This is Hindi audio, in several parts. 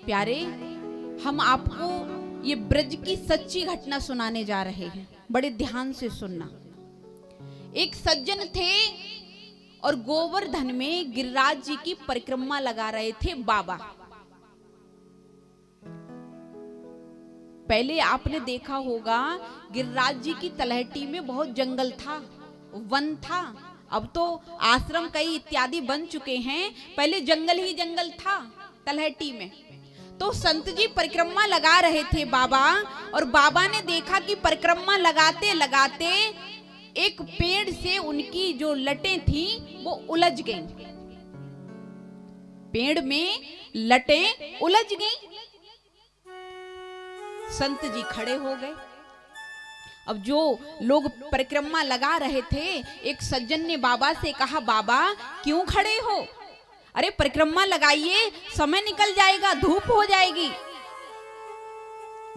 प्यारे, हम आपको ये ब्रज की सच्ची घटना सुनाने जा रहे हैं, बड़े ध्यान से सुनना। एक सज्जन थे और गोवर्धन में गिरिराज जी की परिक्रमा लगा रहे थे बाबा। पहले आपने देखा होगा गिरिराज जी की तलहटी में बहुत जंगल था, वन था। अब तो आश्रम कई इत्यादि बन चुके हैं, पहले जंगल ही जंगल था तलहटी में। तो संत जी परिक्रमा लगा रहे थे बाबा, और बाबा ने देखा कि परिक्रमा लगाते लगाते एक पेड़ से उनकी जो लटें थी वो उलझ गईं। पेड़ में लटें उलझ गईं। संत जी खड़े हो गए। अब जो लोग परिक्रमा लगा रहे थे, एक सज्जन ने बाबा से कहा, बाबा क्यों खड़े हो? अरे परिक्रमा लगाइए, समय निकल जाएगा, धूप हो जाएगी।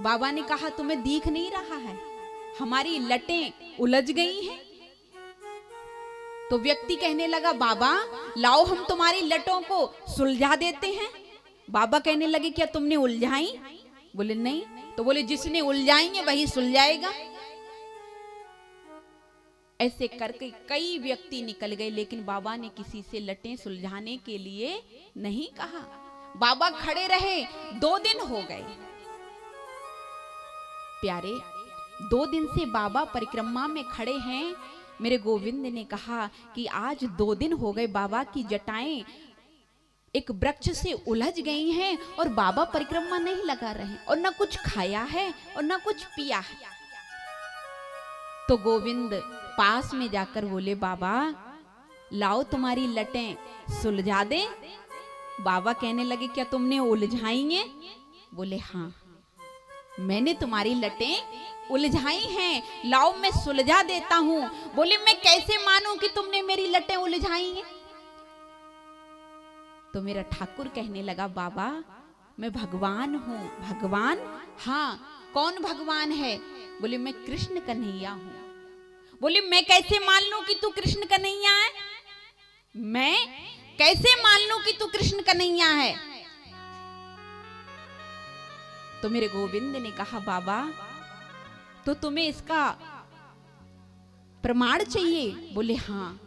बाबा ने कहा, तुम्हें दिख नहीं रहा है, हमारी लटें उलझ गई हैं। तो व्यक्ति कहने लगा, बाबा लाओ हम तुम्हारी लटों को सुलझा देते हैं। बाबा कहने लगे, क्या तुमने उलझाई? बोले नहीं। तो बोले, जिसने उलझाएंगे वही सुलझाएगा। ऐसे करके कई व्यक्ति निकल गए, लेकिन बाबा ने किसी से लटें सुलझाने के लिए नहीं कहा। बाबा खड़े रहे। 2 दिन हो गए। प्यारे, 2 दिन से बाबा परिक्रमा में खड़े हैं। मेरे गोविंद ने कहा कि आज 2 दिन हो गए बाबा की जटाएं एक वृक्ष से उलझ गई हैं और बाबा परिक्रमा नहीं लगा रहे हैं, और ना कुछ खाया है और ना कुछ पिया है। तो गोविंद पास में जाकर बोले, बाबा लाओ तुम्हारी लटें सुलझा दे। बाबा कहने लगे, क्या तुमने उलझाई हैं? बोले हाँ, मैंने तुम्हारी लटें उलझाई हैं, लाओ मैं सुलझा देता हूं। बोले, मैं कैसे मानूं कि तुमने मेरी लटें उलझाई हैं? तो मेरा ठाकुर कहने लगा, बाबा मैं भगवान हूं। भगवान? हाँ, कौन भगवान है? बोले, मैं कृष्ण कन्हैया हूं। बोले, मैं कैसे मान लूं कि तू कृष्ण कन्हैया है? मैं कैसे मान लूं कि तू कृष्ण कन्हैया है? तो मेरे गोविंद ने कहा, बाबा तो तुम्हें इसका प्रमाण चाहिए? बोले हाँ।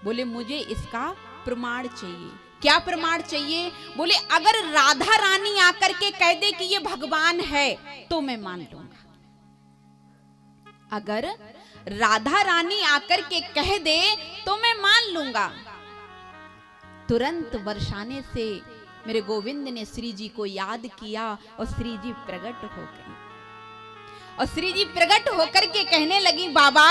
बोले, मुझे इसका प्रमाण चाहिए। क्या प्रमाण चाहिए? बोले, अगर राधा रानी आकर के कह दे कि ये भगवान है तो मैं मान लूंगा। अगर राधा रानी आकर के कह दे तो मैं मान लूंगा। तुरंत बरसाने से मेरे गोविंद ने श्री जी को याद किया और श्री जी प्रकट हो गए। और श्री जी प्रकट होकर के कहने लगी, बाबा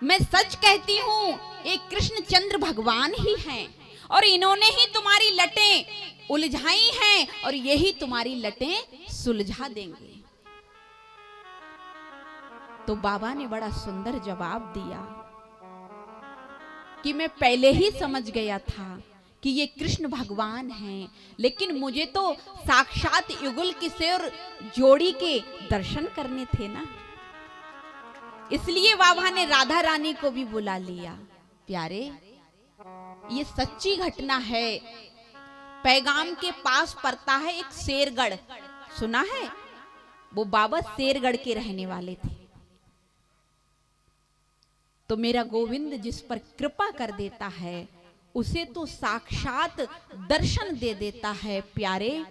मैं सच कहती हूं, एक कृष्ण चंद्र भगवान ही हैं, और इन्होंने ही तुम्हारी लटें उलझाई हैं, और यही तुम्हारी लटें सुलझा देंगे। तो बाबा ने बड़ा सुंदर जवाब दिया कि मैं पहले ही समझ गया था कि ये कृष्ण भगवान हैं, लेकिन मुझे तो साक्षात युगल किशोर जोड़ी के दर्शन करने थे ना, इसलिए बाबा ने राधा रानी को भी बुला लिया। प्यारे, ये सच्ची घटना है। पैगाम के पास पड़ता है एक शेरगढ़, सुना है? वो बाबा शेरगढ़ के रहने वाले थे। तो मेरा गोविंद जिस पर कृपा कर देता है उसे तो साक्षात दर्शन दे देता है। प्यारे,